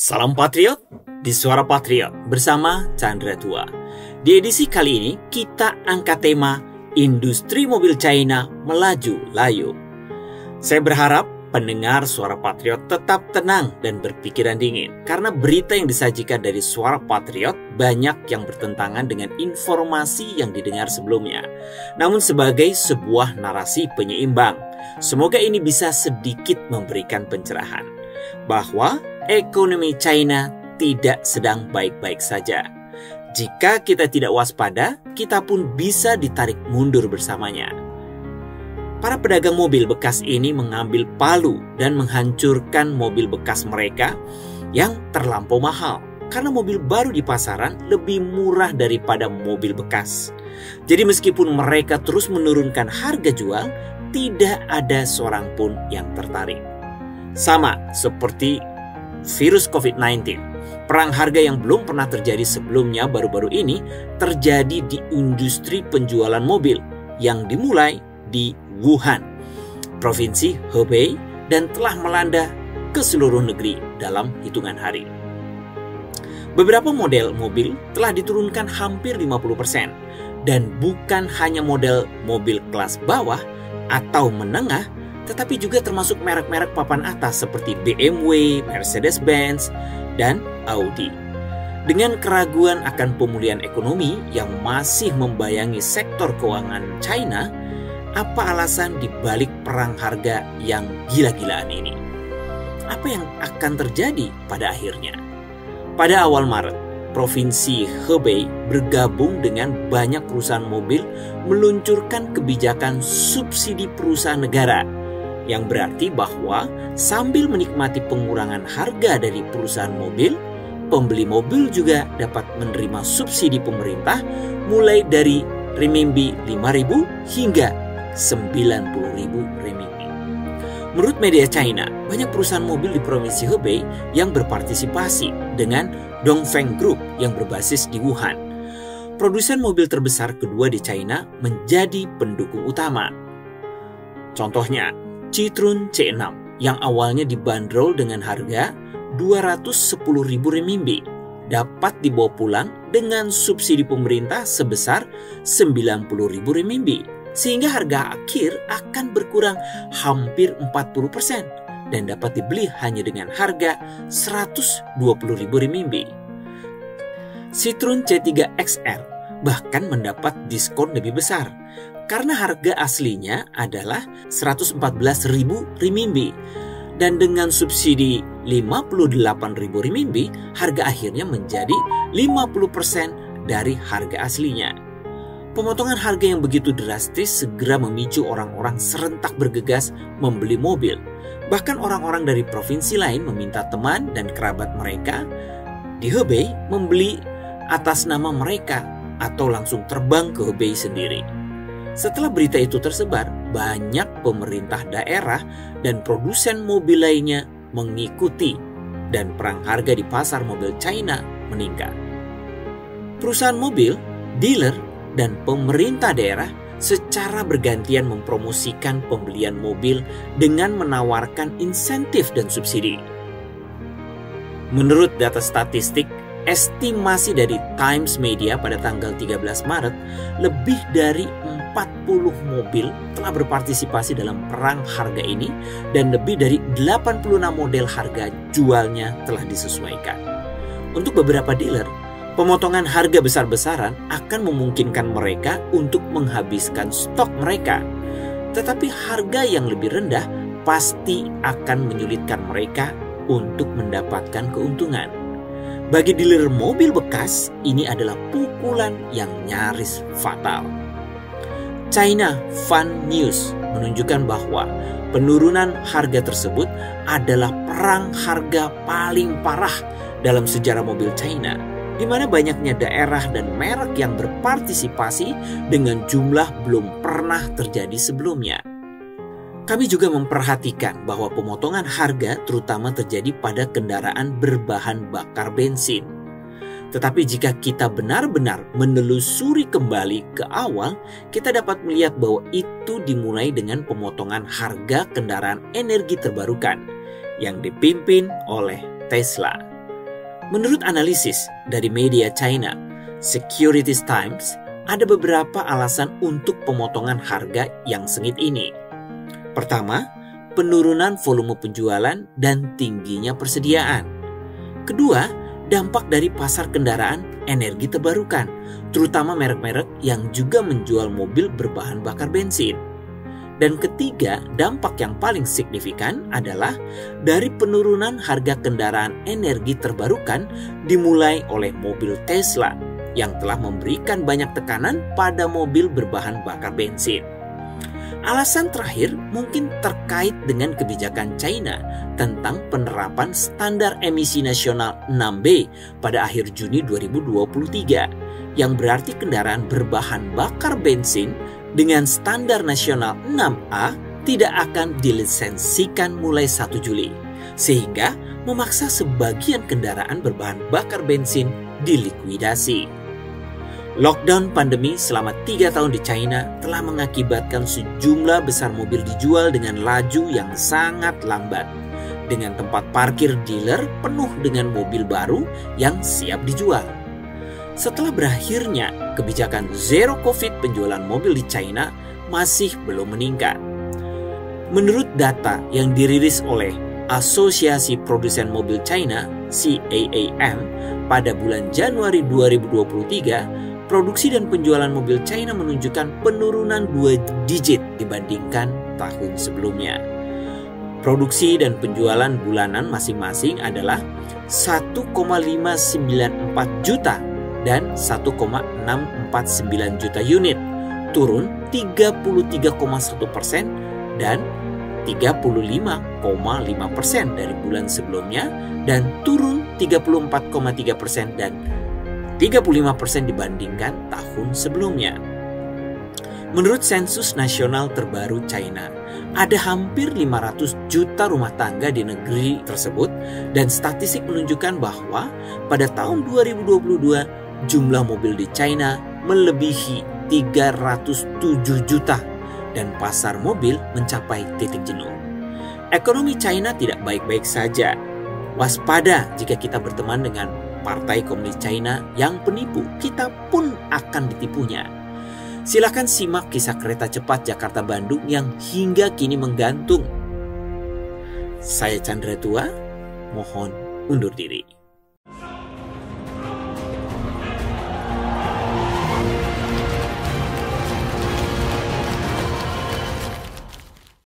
Salam Patriot, di Suara Patriot bersama Chandra Tua. Di edisi kali ini kita angkat tema Industri Mobil China Melaju Layu. Saya berharap pendengar Suara Patriot tetap tenang dan berpikiran dingin karena berita yang disajikan dari Suara Patriot banyak yang bertentangan dengan informasi yang didengar sebelumnya. Namun sebagai sebuah narasi penyeimbang, semoga ini bisa sedikit memberikan pencerahan bahwa ekonomi China tidak sedang baik-baik saja. Jika kita tidak waspada, kita pun bisa ditarik mundur bersamanya. Para pedagang mobil bekas ini mengambil palu dan menghancurkan mobil bekas mereka yang terlampau mahal. Karena mobil baru di pasaran lebih murah daripada mobil bekas. Jadi meskipun mereka terus menurunkan harga jual, tidak ada seorang pun yang tertarik. Sama seperti virus COVID-19, perang harga yang belum pernah terjadi sebelumnya baru-baru ini terjadi di industri penjualan mobil yang dimulai di Wuhan, Provinsi Hebei, dan telah melanda ke seluruh negeri dalam hitungan hari. Beberapa model mobil telah diturunkan hampir 50%, dan bukan hanya model mobil kelas bawah atau menengah, tetapi juga termasuk merek-merek papan atas seperti BMW, Mercedes-Benz, dan Audi. Dengan keraguan akan pemulihan ekonomi yang masih membayangi sektor keuangan China, apa alasan dibalik perang harga yang gila-gilaan ini? Apa yang akan terjadi pada akhirnya? Pada awal Maret, Provinsi Hebei bergabung dengan banyak perusahaan mobil meluncurkan kebijakan subsidi perusahaan negara, yang berarti bahwa sambil menikmati pengurangan harga dari perusahaan mobil, pembeli mobil juga dapat menerima subsidi pemerintah mulai dari renminbi 5.000 hingga 90.000 renminbi. Menurut media China, banyak perusahaan mobil di Provinsi Hebei yang berpartisipasi dengan Dongfeng Group yang berbasis di Wuhan. Produsen mobil terbesar kedua di China menjadi pendukung utama. Contohnya, Citroen C6 yang awalnya dibanderol dengan harga 210.000 renminbi dapat dibawa pulang dengan subsidi pemerintah sebesar 90.000 renminbi, sehingga harga akhir akan berkurang hampir 40% dan dapat dibeli hanya dengan harga 120.000 renminbi. Citroen C3 XR bahkan mendapat diskon lebih besar karena harga aslinya adalah 114.000 renminbi, dan dengan subsidi 58.000 renminbi, harga akhirnya menjadi 50% dari harga aslinya. Pemotongan harga yang begitu drastis segera memicu orang-orang serentak bergegas membeli mobil. Bahkan orang-orang dari provinsi lain meminta teman dan kerabat mereka di Hebei membeli atas nama mereka atau langsung terbang ke Hebei sendiri. Setelah berita itu tersebar, banyak pemerintah daerah dan produsen mobil lainnya mengikuti, dan perang harga di pasar mobil China meningkat. Perusahaan mobil, dealer, dan pemerintah daerah secara bergantian mempromosikan pembelian mobil dengan menawarkan insentif dan subsidi. Menurut data statistik, estimasi dari Times Media pada tanggal 13 Maret, lebih dari 40 mobil telah berpartisipasi dalam perang harga ini dan lebih dari 86 model harga jualnya telah disesuaikan. Untuk beberapa dealer, pemotongan harga besar-besaran akan memungkinkan mereka untuk menghabiskan stok mereka. Tetapi harga yang lebih rendah pasti akan menyulitkan mereka untuk mendapatkan keuntungan. Bagi dealer mobil bekas, ini adalah pukulan yang nyaris fatal. China Fund News menunjukkan bahwa penurunan harga tersebut adalah perang harga paling parah dalam sejarah mobil China, di mana banyaknya daerah dan merek yang berpartisipasi dengan jumlah belum pernah terjadi sebelumnya. Kami juga memperhatikan bahwa pemotongan harga terutama terjadi pada kendaraan berbahan bakar bensin. Tetapi jika kita benar-benar menelusuri kembali ke awal, kita dapat melihat bahwa itu dimulai dengan pemotongan harga kendaraan energi terbarukan yang dipimpin oleh Tesla. Menurut analisis dari media China, Securities Times, ada beberapa alasan untuk pemotongan harga yang sengit ini. Pertama, penurunan volume penjualan dan tingginya persediaan. Kedua, dampak dari pasar kendaraan energi terbarukan, terutama merek-merek yang juga menjual mobil berbahan bakar bensin. Dan ketiga, dampak yang paling signifikan adalah dari penurunan harga kendaraan energi terbarukan dimulai oleh mobil Tesla yang telah memberikan banyak tekanan pada mobil berbahan bakar bensin. Alasan terakhir mungkin terkait dengan kebijakan China tentang penerapan standar emisi nasional 6B pada akhir Juni 2023, yang berarti kendaraan berbahan bakar bensin dengan standar nasional 6A tidak akan dilisensikan mulai 1 Juli, sehingga memaksa sebagian kendaraan berbahan bakar bensin dilikuidasi. Lockdown pandemi selama 3 tahun di China telah mengakibatkan sejumlah besar mobil dijual dengan laju yang sangat lambat, dengan tempat parkir dealer penuh dengan mobil baru yang siap dijual. Setelah berakhirnya kebijakan Zero Covid, penjualan mobil di China masih belum meningkat. Menurut data yang dirilis oleh Asosiasi Produsen Mobil China (CAAM) pada bulan Januari 2023, produksi dan penjualan mobil China menunjukkan penurunan 2 digit dibandingkan tahun sebelumnya. Produksi dan penjualan bulanan masing-masing adalah 1,594 juta dan 1,649 juta unit, turun 33,1% dan 35,5% dari bulan sebelumnya, dan turun 34,3% dan 35% dibandingkan tahun sebelumnya. Menurut sensus nasional terbaru China, ada hampir 500 juta rumah tangga di negeri tersebut, dan statistik menunjukkan bahwa pada tahun 2022 jumlah mobil di China melebihi 307 juta dan pasar mobil mencapai titik jenuh. Ekonomi China tidak baik-baik saja. Waspada jika kita berteman dengan Partai Komunis China yang penipu, kita pun akan ditipunya. Silakan simak kisah kereta cepat Jakarta-Bandung yang hingga kini menggantung. Saya Chandra Tua, mohon undur diri.